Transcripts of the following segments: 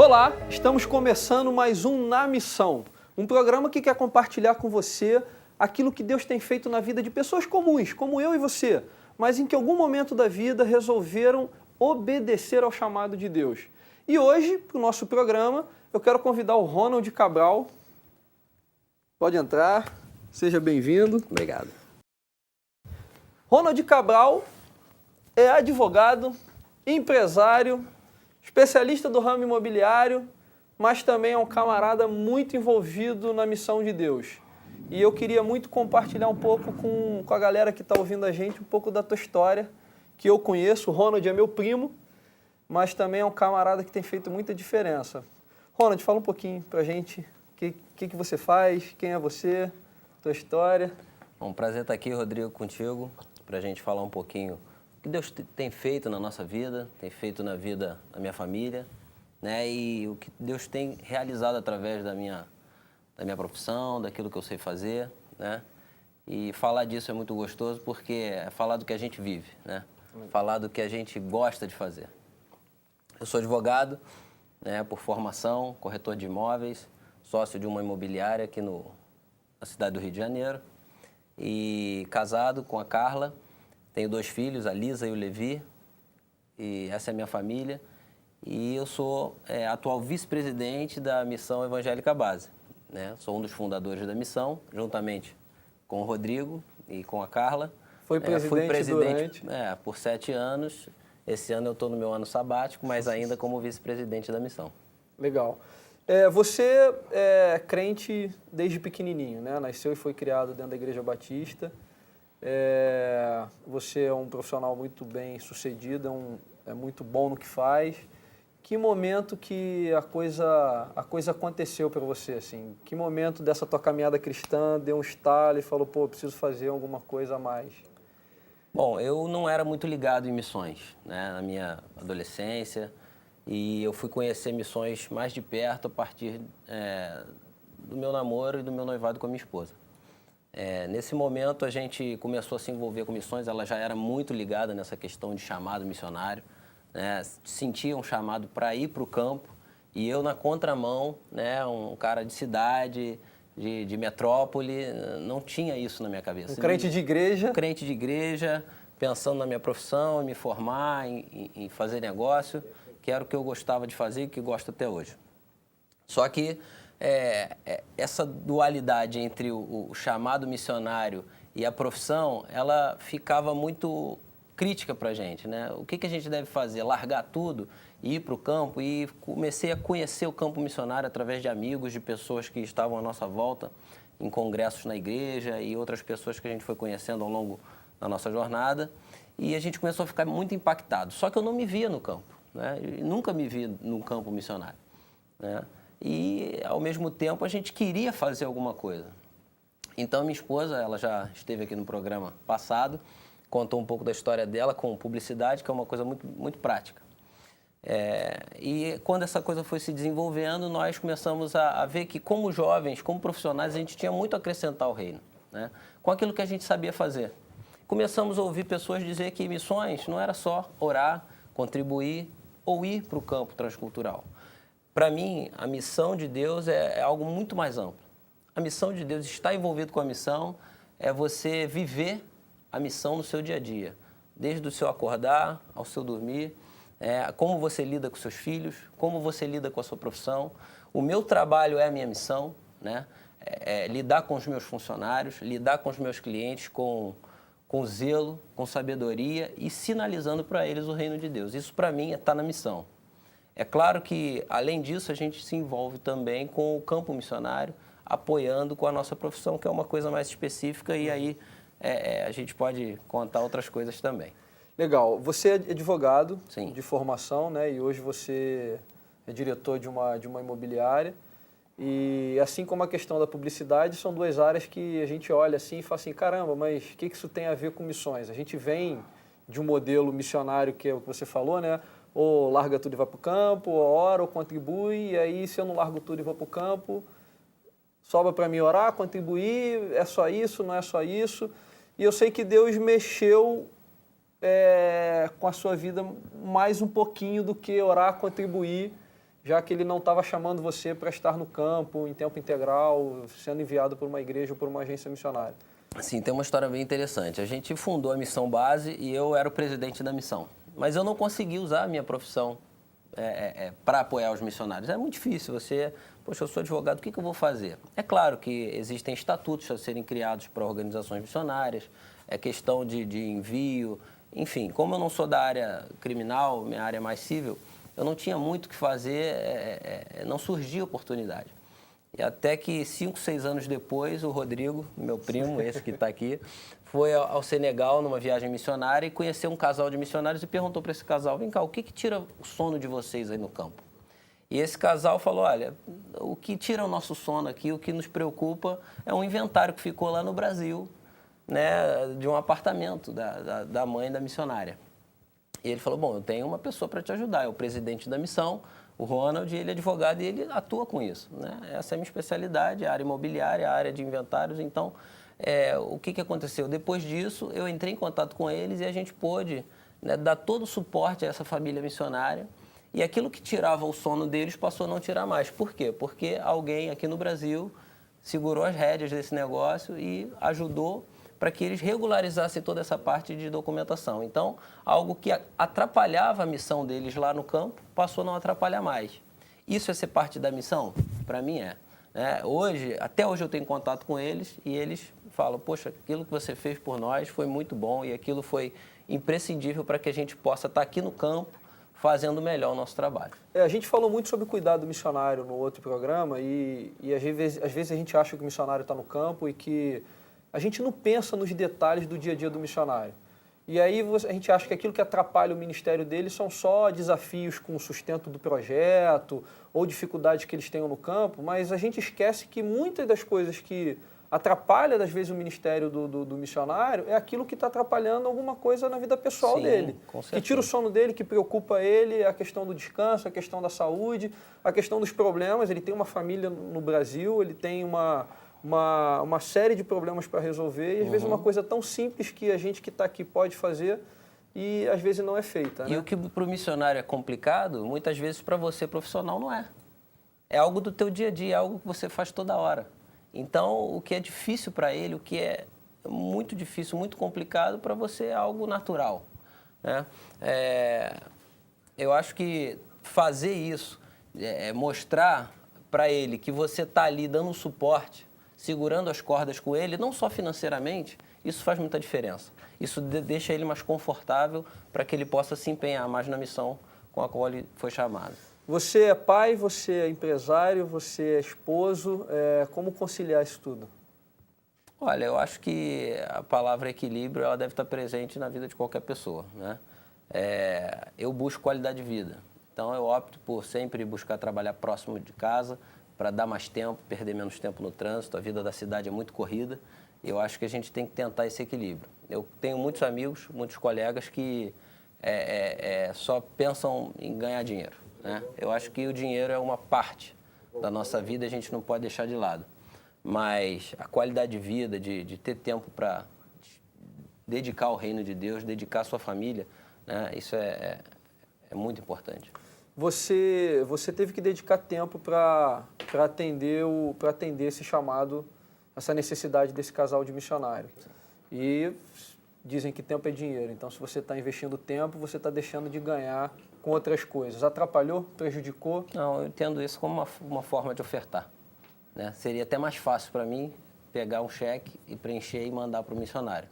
Olá, estamos começando mais um Na Missão, um programa que quer compartilhar com você aquilo que Deus tem feito na vida de pessoas comuns, como eu e você, mas em que algum momento da vida resolveram obedecer ao chamado de Deus. E hoje, para o nosso programa, eu quero convidar o Ronald Cabral. Pode entrar, seja bem-vindo. Obrigado. Ronald Cabral é advogado, empresário, especialista do ramo imobiliário, mas também é um camarada muito envolvido na missão de Deus. E eu queria muito compartilhar um pouco com a galera que está ouvindo a gente, um pouco da tua história, que eu conheço. O Ronald é meu primo, mas também é um camarada que tem feito muita diferença. Ronald, fala um pouquinho pra gente o que você faz, quem é você, tua história. É um prazer estar aqui, Rodrigo, contigo, para a gente falar um pouquinho o que Deus tem feito na nossa vida, tem feito na vida da minha família, né? E o que Deus tem realizado através da minha profissão, daquilo que eu sei fazer, né? E falar disso é muito gostoso porque é falar do que a gente vive, né? Falar do que a gente gosta de fazer. Eu sou advogado, né, por formação, corretor de imóveis, sócio de uma imobiliária aqui na cidade do Rio de Janeiro e casado com a Carla. Tenho 2 filhos, a Lisa e o Levi, e essa é a minha família. E eu sou atual vice-presidente da Missão Evangélica Base, né? Sou um dos fundadores da missão, juntamente com o Rodrigo e com a Carla. Fui presidente durante... por 7 anos. Esse ano eu estou no meu ano sabático, mas ainda como vice-presidente da missão. Legal. Você é crente desde pequenininho, né? Nasceu e foi criado dentro da Igreja Batista. Você é um profissional muito bem sucedido, é muito bom no que faz. Que momento que a coisa aconteceu para você, assim? Que momento dessa tua caminhada cristã deu um estalo e falou, pô, preciso fazer alguma coisa a mais? Bom, eu não era muito ligado em missões, né, na minha adolescência, e eu fui conhecer missões mais de perto a partir do meu namoro e do meu noivado com a minha esposa. Nesse momento a gente começou a se envolver com missões, ela já era muito ligada nessa questão de chamado missionário, né, sentia um chamado para ir para o campo, e eu na contramão, né, um cara de cidade, de metrópole, não tinha isso na minha cabeça. Um crente de igreja? Um crente de igreja, pensando na minha profissão, em me formar, em fazer negócio, que era o que eu gostava de fazer e que gosto até hoje. Só que essa dualidade entre o chamado missionário e a profissão, ela ficava muito crítica para a gente, né? O que a gente deve fazer? Largar tudo e ir para o campo? E comecei a conhecer o campo missionário através de amigos, de pessoas que estavam à nossa volta, em congressos na igreja e outras pessoas que a gente foi conhecendo ao longo da nossa jornada. E a gente começou a ficar muito impactado. Só que eu não me via no campo, né? Eu nunca me vi no campo missionário, né? E, ao mesmo tempo, a gente queria fazer alguma coisa. Então, minha esposa, ela já esteve aqui no programa passado, contou um pouco da história dela com publicidade, que é uma coisa muito, muito prática. E quando essa coisa foi se desenvolvendo, nós começamos a ver que, como jovens, como profissionais, a gente tinha muito a acrescentar ao reino, né? Com aquilo que a gente sabia fazer. Começamos a ouvir pessoas dizer que missões não era só orar, contribuir ou ir para o campo transcultural. Para mim, a missão de Deus é algo muito mais amplo. A missão de Deus, estar envolvido com a missão, é você viver a missão no seu dia a dia, desde o seu acordar ao seu dormir, como você lida com seus filhos, como você lida com a sua profissão. O meu trabalho é a minha missão, né? Lidar com os meus funcionários, lidar com os meus clientes com zelo, com sabedoria e sinalizando para eles o reino de Deus. Isso, para mim, está na missão. É claro que, além disso, a gente se envolve também com o campo missionário, apoiando com a nossa profissão, que é uma coisa mais específica, e aí a gente pode contar outras coisas também. Legal. Você é advogado. Sim. De formação, né? E hoje você é diretor de uma imobiliária. E assim como a questão da publicidade, são 2 áreas que a gente olha assim e fala assim, caramba, mas o que isso tem a ver com missões? A gente vem de um modelo missionário, que é o que você falou, né? Ou larga tudo e vai para o campo, ou ora, ou contribui, e aí se eu não largo tudo e vou para o campo, sobra para mim orar, contribuir, é só isso, não é só isso. E eu sei que Deus mexeu com a sua vida mais um pouquinho do que orar, contribuir já que ele não estava chamando você para estar no campo, em tempo integral, sendo enviado por uma igreja ou por uma agência missionária? Sim, tem uma história bem interessante. A gente fundou a Missão Base e eu era o presidente da missão. Mas eu não consegui usar a minha profissão para apoiar os missionários. É muito difícil. Poxa, eu sou advogado, o que eu vou fazer? É claro que existem estatutos a serem criados para organizações missionárias, é questão de envio, enfim. Como eu não sou da área criminal, minha área é mais civil, eu não tinha muito o que fazer, não surgia oportunidade. E até que 5, 6 anos depois, o Rodrigo, meu primo, esse que está aqui, foi ao Senegal numa viagem missionária e conheceu um casal de missionários e perguntou para esse casal, vem cá, o que tira o sono de vocês aí no campo? E esse casal falou, olha, o que tira o nosso sono aqui, o que nos preocupa é um inventário que ficou lá no Brasil, né, de um apartamento da mãe da missionária. E ele falou, bom, eu tenho uma pessoa para te ajudar, é o presidente da missão, o Ronald, ele é advogado e ele atua com isso, né? Essa é a minha especialidade, a área imobiliária, a área de inventários. Então, o que aconteceu? Depois disso, eu entrei em contato com eles e a gente pôde, né, dar todo o suporte a essa família missionária. E aquilo que tirava o sono deles passou a não tirar mais. Por quê? Porque alguém aqui no Brasil segurou as rédeas desse negócio e ajudou para que eles regularizassem toda essa parte de documentação. Então, algo que atrapalhava a missão deles lá no campo, passou a não atrapalhar mais. Isso é ser parte da missão? Para mim é. Até hoje eu tenho contato com eles e eles falam, poxa, aquilo que você fez por nós foi muito bom e aquilo foi imprescindível para que a gente possa estar aqui no campo fazendo melhor o nosso trabalho. A gente falou muito sobre cuidado missionário no outro programa e às vezes a gente acha que o missionário está no campo e que a gente não pensa nos detalhes do dia a dia do missionário. E aí a gente acha que aquilo que atrapalha o ministério deles são só desafios com o sustento do projeto ou dificuldades que eles tenham no campo, mas a gente esquece que muitas das coisas que atrapalham, às vezes, o ministério do missionário é aquilo que está atrapalhando alguma coisa na vida pessoal dele. Que tira o sono dele, que preocupa ele, a questão do descanso, a questão da saúde, a questão dos problemas. Ele tem uma família no Brasil, ele tem uma série de problemas para resolver e às vezes uma coisa tão simples que a gente que está aqui pode fazer e às vezes não é feita. E o que para o missionário é complicado, muitas vezes para você profissional não é. É algo do teu dia a dia, é algo que você faz toda hora. Então, o que é difícil para ele, o que é muito difícil, muito complicado, para você é algo natural, né? Eu acho que fazer isso, mostrar para ele que você está ali dando suporte, segurando as cordas com ele, não só financeiramente, isso faz muita diferença. Isso deixa ele mais confortável para que ele possa se empenhar mais na missão com a qual ele foi chamado. Você é pai, você é empresário, você é esposo, como conciliar isso tudo? Olha, eu acho que a palavra equilíbrio ela deve estar presente na vida de qualquer pessoa, né? Eu busco qualidade de vida, então eu opto por sempre buscar trabalhar próximo de casa, para dar mais tempo, perder menos tempo no trânsito. A vida da cidade é muito corrida e eu acho que a gente tem que tentar esse equilíbrio. Eu tenho muitos amigos, muitos colegas que só pensam em ganhar dinheiro, né? Eu acho que o dinheiro é uma parte da nossa vida e a gente não pode deixar de lado. Mas a qualidade de vida, de ter tempo para dedicar ao reino de Deus, dedicar à sua família, né? Isso é muito importante. Você teve que dedicar tempo para atender esse chamado, essa necessidade desse casal de missionário. E dizem que tempo é dinheiro, então se você está investindo tempo, você está deixando de ganhar com outras coisas. Atrapalhou? Prejudicou? Não, eu entendo isso como uma forma de ofertar, né? Seria até mais fácil para mim pegar um cheque e preencher e mandar para o missionário.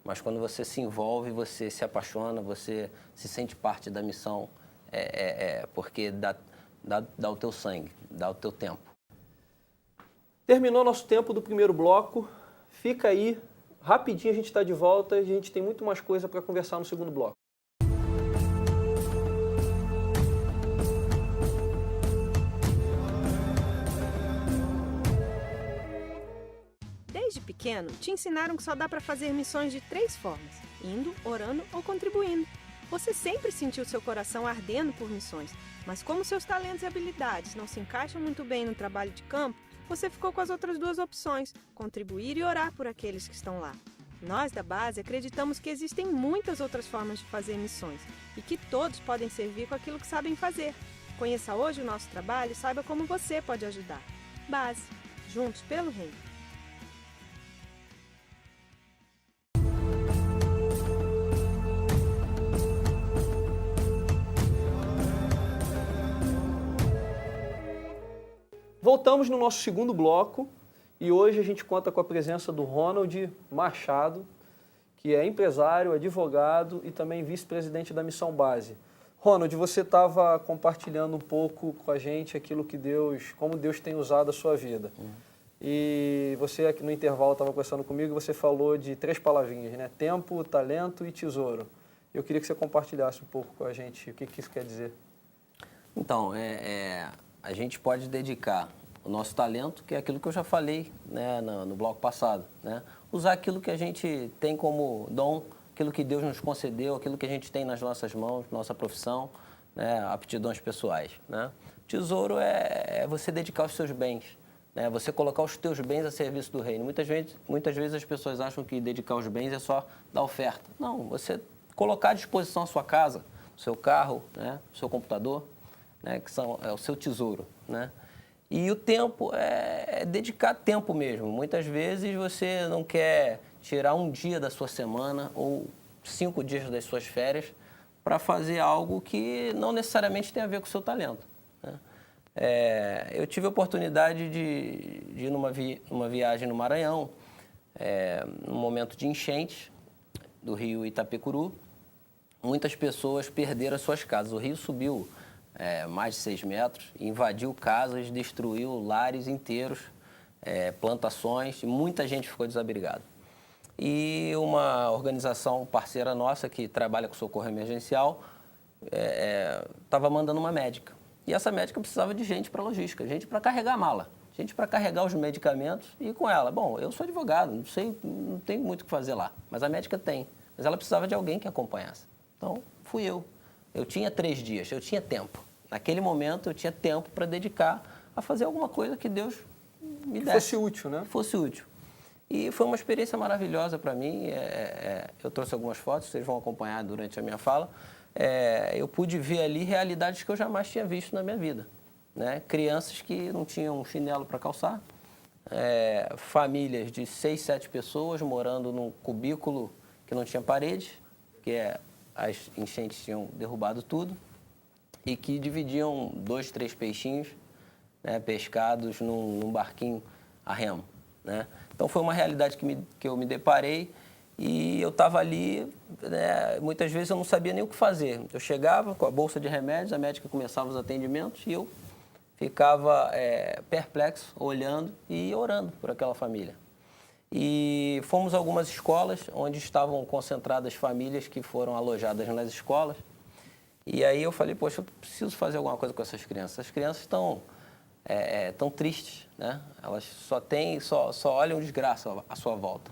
Mas quando você se envolve, você se apaixona, você se sente parte da missão, porque dá o teu sangue, dá o teu tempo. Terminou nosso tempo do primeiro bloco. Fica aí, rapidinho a gente está de volta e a gente tem muito mais coisa para conversar no segundo bloco. Desde pequeno, te ensinaram que só dá para fazer missões de 3 formas: indo, orando ou contribuindo. Você sempre sentiu seu coração ardendo por missões, mas como seus talentos e habilidades não se encaixam muito bem no trabalho de campo, você ficou com as outras 2 opções: contribuir e orar por aqueles que estão lá. Nós da base acreditamos que existem muitas outras formas de fazer missões e que todos podem servir com aquilo que sabem fazer. Conheça hoje o nosso trabalho e saiba como você pode ajudar. Base, juntos pelo Reino. Voltamos no nosso segundo bloco e hoje a gente conta com a presença do Ronald Machado, que é empresário, advogado e também vice-presidente da Missão Base. Ronald, você estava compartilhando um pouco com a gente aquilo que como Deus tem usado a sua vida. E você aqui no intervalo estava conversando comigo e você falou de 3 palavrinhas, né? Tempo, talento e tesouro. Eu queria que você compartilhasse um pouco com a gente o que isso quer dizer. Então, a gente pode dedicar o nosso talento, que é aquilo que eu já falei, né, no bloco passado, né? Usar aquilo que a gente tem como dom, aquilo que Deus nos concedeu, aquilo que a gente tem nas nossas mãos, nossa profissão, né, aptidões pessoais, né? Tesouro é você dedicar os seus bens, né? Você colocar os teus bens a serviço do reino. Muitas vezes as pessoas acham que dedicar os bens é só dar oferta. Não, você colocar à disposição a sua casa, o seu carro, né, o seu computador, né, que é o seu tesouro, né? E o tempo é dedicar tempo mesmo. Muitas vezes você não quer tirar um dia da sua semana ou 5 dias das suas férias para fazer algo que não necessariamente tem a ver com o seu talento, né? Eu tive a oportunidade de ir numa viagem no Maranhão, num momento de enchente do rio Itapecuru. Muitas pessoas perderam as suas casas. O rio subiu mais de 6 metros, invadiu casas, destruiu lares inteiros, plantações, e muita gente ficou desabrigada. E uma organização parceira nossa que trabalha com socorro emergencial estava mandando uma médica. E essa médica precisava de gente para logística, gente para carregar a mala, gente para carregar os medicamentos e ir com ela. Bom, eu sou advogado, não tenho muito o que fazer lá, mas a médica tem. Mas ela precisava de alguém que acompanhasse. Então, fui eu. Eu tinha 3 dias, eu tinha tempo. Naquele momento, eu tinha tempo para dedicar a fazer alguma coisa que Deus me desse. Que fosse útil, né? Fosse útil. E foi uma experiência maravilhosa para mim. Eu trouxe algumas fotos, vocês vão acompanhar durante a minha fala. Eu pude ver ali realidades que eu jamais tinha visto na minha vida, né? Crianças que não tinham um chinelo para calçar, famílias de 6, 7 pessoas morando num cubículo que não tinha parede, as enchentes tinham derrubado tudo, e que dividiam 2, 3 peixinhos, né, pescados num barquinho a remo, né? Então foi uma realidade que eu me deparei e eu estava ali, né, muitas vezes eu não sabia nem o que fazer. Eu chegava com a bolsa de remédios, a médica começava os atendimentos e eu ficava perplexo, olhando e orando por aquela família. E fomos a algumas escolas onde estavam concentradas famílias que foram alojadas nas escolas. E aí eu falei, poxa, eu preciso fazer alguma coisa com essas crianças. As crianças estão tão tristes, né? Elas só olham desgraça à sua volta.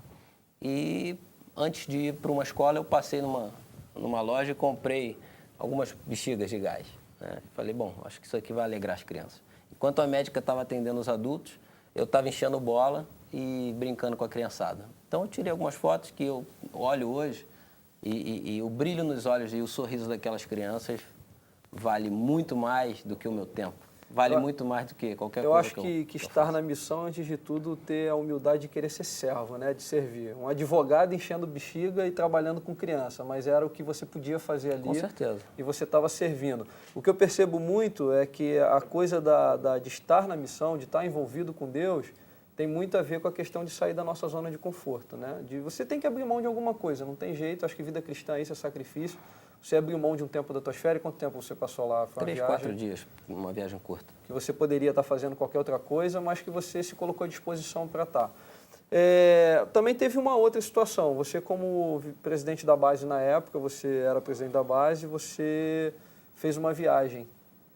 E antes de ir para uma escola, eu passei numa loja e comprei algumas bexigas de gás, né? Falei, bom, acho que isso aqui vai alegrar as crianças. Enquanto a médica estava atendendo os adultos, eu estava enchendo bola e brincando com a criançada. Então eu tirei algumas fotos que eu olho hoje e o brilho nos olhos e o sorriso daquelas crianças vale muito mais do que o meu tempo. Vale muito mais do que qualquer coisa. Eu acho que estar na missão, antes de tudo, ter a humildade de querer ser servo, né? De servir. Um advogado enchendo bexiga e trabalhando com criança, mas era o que você podia fazer ali. Com certeza. E você estava servindo. O que eu percebo muito é que a coisa de estar na missão, de estar envolvido com Deus, tem muito a ver com a questão de sair da nossa zona de conforto, né? Você tem que abrir mão de alguma coisa, não tem jeito. Acho que vida cristã é isso, é sacrifício. Você abriu mão de um tempo da tua férias. Quanto tempo você passou lá? Foi 3, 4 dias, uma viagem curta. Que você poderia estar fazendo qualquer outra coisa, mas que você se colocou à disposição para estar. Também teve uma outra situação. Você, como presidente da base na época, você era presidente da base, você fez uma viagem.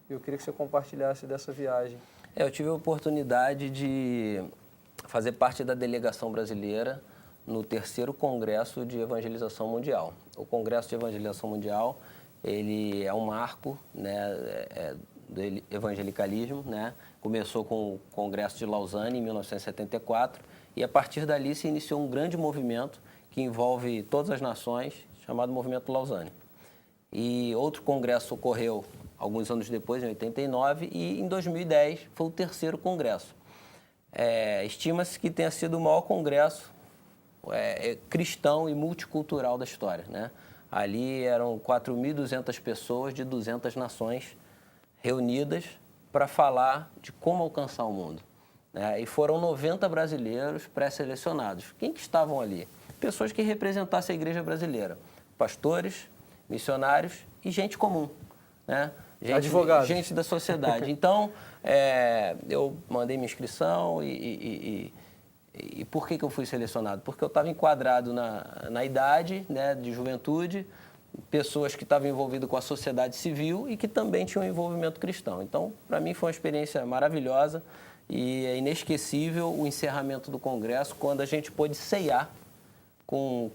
Eu queria que você compartilhasse dessa viagem. Eu tive a oportunidade de fazer parte da delegação brasileira no 3º Congresso de Evangelização Mundial. O Congresso de Evangelização Mundial, ele é um marco, né, do evangelicalismo, né? Começou com o Congresso de Lausanne em 1974 e a partir dali se iniciou um grande movimento que envolve todas as nações, chamado Movimento Lausanne. E outro congresso ocorreu alguns anos depois, em 89, e em 2010 foi o terceiro congresso. Estima-se que tenha sido o maior congresso cristão e multicultural da história, né? Ali eram 4.200 pessoas de 200 nações reunidas para falar de como alcançar o mundo, né? E foram 90 brasileiros pré-selecionados. Quem que estavam ali? Pessoas que representassem a igreja brasileira. Pastores, missionários e gente comum, né? Advogados. Gente da sociedade. Então, eu mandei minha inscrição e por que eu fui selecionado? Porque eu estava enquadrado na idade, né, de juventude, pessoas que estavam envolvidas com a sociedade civil e que também tinham envolvimento cristão. Então, para mim foi uma experiência maravilhosa e é inesquecível o encerramento do congresso, quando a gente pôde ceiar com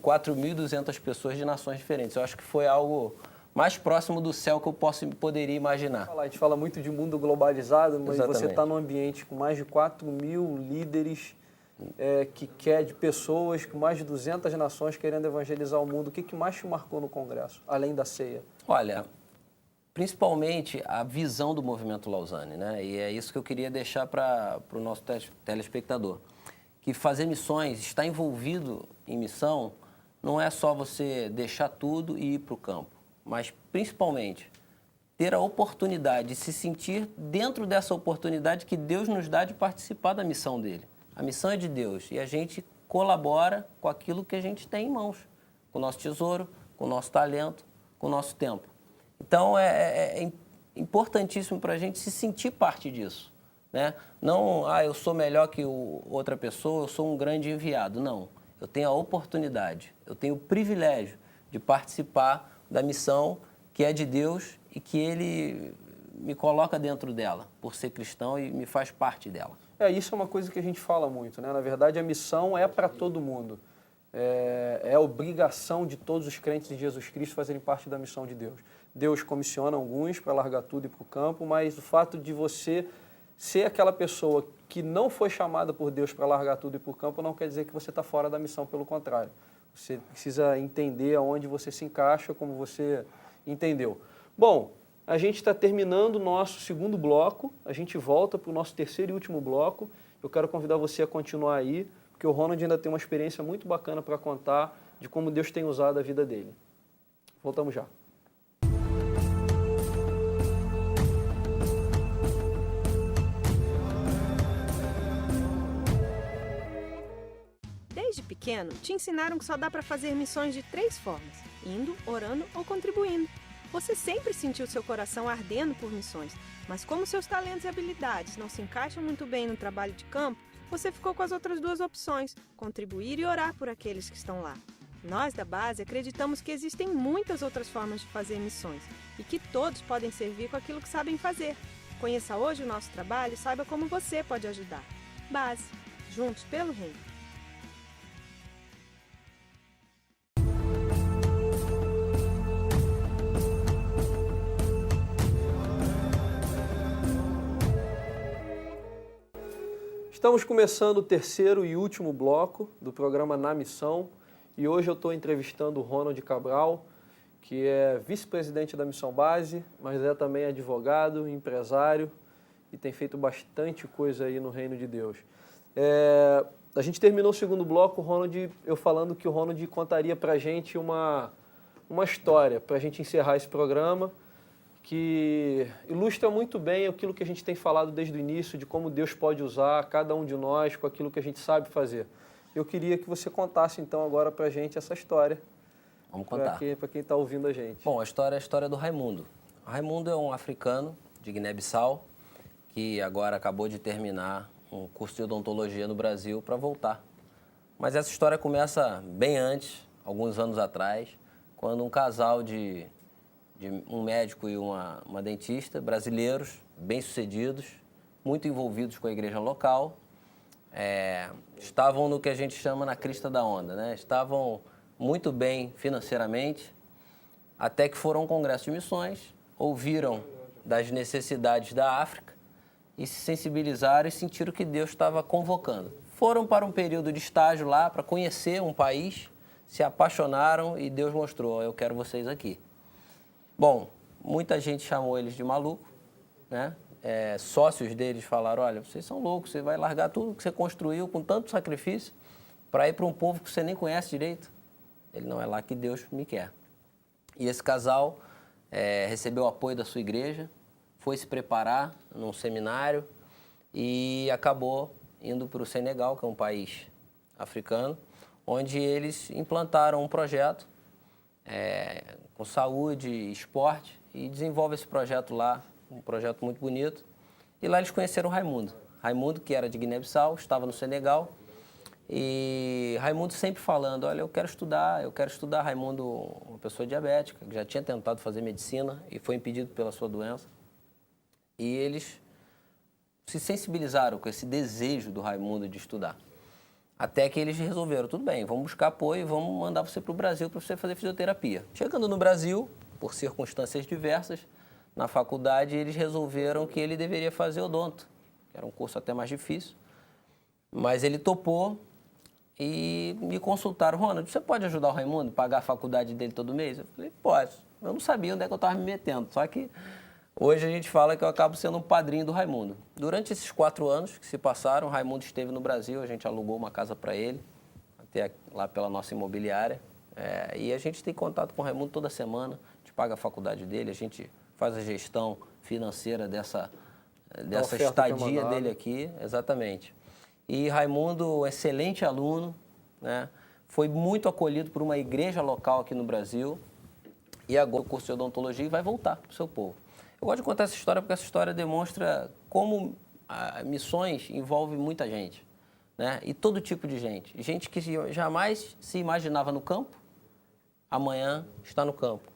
4.200 pessoas de nações diferentes. Eu acho que foi algo mais próximo do céu que eu poderia imaginar. A gente fala muito de mundo globalizado, mas Exatamente. você está num ambiente com mais de 4.000 líderes, de pessoas, com mais de 200 nações querendo evangelizar o mundo. O que mais te marcou no Congresso, além da ceia? Olha, principalmente a visão do Movimento Lausanne, né? E é isso que eu queria deixar para o nosso telespectador. Que fazer missões, estar envolvido em missão, não é só você deixar tudo e ir para o campo, mas principalmente ter a oportunidade de se sentir dentro dessa oportunidade que Deus nos dá de participar da missão dele. A missão é de Deus e a gente colabora com aquilo que a gente tem em mãos, com o nosso tesouro, com o nosso talento, com o nosso tempo. Então, é importantíssimo para a gente se sentir parte disso, né? Não, eu sou melhor que outra pessoa, eu sou um grande enviado. Não, eu tenho a oportunidade, eu tenho o privilégio de participar da missão que é de Deus e que Ele me coloca dentro dela, por ser cristão e me faz parte dela. Isso é uma coisa que a gente fala muito, né? Na verdade, a missão é para todo mundo. É a obrigação de todos os crentes em Jesus Cristo fazerem parte da missão de Deus. Deus comissiona alguns para largar tudo e ir para o campo, mas o fato de você ser aquela pessoa que não foi chamada por Deus para largar tudo e ir para o campo não quer dizer que você está fora da missão, pelo contrário. Você precisa entender aonde você se encaixa, como você entendeu. Bom, a gente está terminando o nosso segundo bloco, a gente volta para o nosso terceiro e último bloco. Eu quero convidar você a continuar aí, porque o Ronald ainda tem uma experiência muito bacana para contar de como Deus tem usado a vida dele. Voltamos já. Desde pequeno, te ensinaram que só dá para fazer missões de 3 formas: indo, orando ou contribuindo. Você sempre sentiu seu coração ardendo por missões, mas como seus talentos e habilidades não se encaixam muito bem no trabalho de campo, você ficou com as outras 2 opções: contribuir e orar por aqueles que estão lá. Nós da base acreditamos que existem muitas outras formas de fazer missões e que todos podem servir com aquilo que sabem fazer. Conheça hoje o nosso trabalho e saiba como você pode ajudar. Base, juntos pelo reino. Estamos começando o terceiro e último bloco do programa Na Missão e hoje eu estou entrevistando o Ronald Cabral, que é vice-presidente da Missão Base, mas é também advogado, empresário e tem feito bastante coisa aí no Reino de Deus. A gente terminou o segundo bloco, eu falando que o Ronald contaria para a gente uma história, para a gente encerrar esse programa, que ilustra muito bem aquilo que a gente tem falado desde o início, de como Deus pode usar cada um de nós com aquilo que a gente sabe fazer. Eu queria que você contasse, então, agora para a gente essa história. Vamos contar. Para quem está ouvindo a gente. Bom, a história é a história do Raimundo. O Raimundo é um africano de Guiné-Bissau que agora acabou de terminar um curso de odontologia no Brasil para voltar. Mas essa história começa bem antes, alguns anos atrás, quando um casal de um médico e uma dentista, brasileiros, bem-sucedidos, muito envolvidos com a igreja local, estavam no que a gente chama na crista da onda, né? Estavam muito bem financeiramente, até que foram a um congresso de missões, ouviram das necessidades da África e se sensibilizaram e sentiram que Deus estava convocando. Foram para um período de estágio lá para conhecer um país, se apaixonaram e Deus mostrou: eu quero vocês aqui. Bom, muita gente chamou eles de maluco, né? Sócios deles falaram, olha, vocês são loucos, você vai largar tudo que você construiu com tanto sacrifício para ir para um povo que você nem conhece direito. Ele não é lá que Deus me quer. E esse casal recebeu o apoio da sua igreja, foi se preparar num seminário e acabou indo para o Senegal, que é um país africano, onde eles implantaram um projeto com saúde e esporte e desenvolve esse projeto lá, um projeto muito bonito. E lá eles conheceram o Raimundo. Raimundo, que era de Guiné-Bissau, estava no Senegal. E Raimundo sempre falando, olha, eu quero estudar. Raimundo, uma pessoa diabética, que já tinha tentado fazer medicina e foi impedido pela sua doença. E eles se sensibilizaram com esse desejo do Raimundo de estudar. Até que eles resolveram, tudo bem, vamos buscar apoio e vamos mandar você para o Brasil para você fazer fisioterapia. Chegando no Brasil, por circunstâncias diversas, na faculdade eles resolveram que ele deveria fazer odonto, que era um curso até mais difícil. Mas ele topou e me consultaram, Ronald, você pode ajudar o Raimundo a pagar a faculdade dele todo mês? Eu falei, posso. Eu não sabia onde é que eu estava me metendo, só que hoje a gente fala que eu acabo sendo um padrinho do Raimundo. Durante esses 4 anos que se passaram, o Raimundo esteve no Brasil, a gente alugou uma casa para ele, até lá pela nossa imobiliária. E a gente tem contato com o Raimundo toda semana, a gente paga a faculdade dele, a gente faz a gestão financeira dessa estadia dele aqui, exatamente. E Raimundo, um excelente aluno, né? Foi muito acolhido por uma igreja local aqui no Brasil e agora o curso de odontologia vai voltar para o seu povo. Eu gosto de contar essa história porque essa história demonstra como missões envolve muita gente, né? E todo tipo de gente. Gente que jamais se imaginava no campo, amanhã está no campo.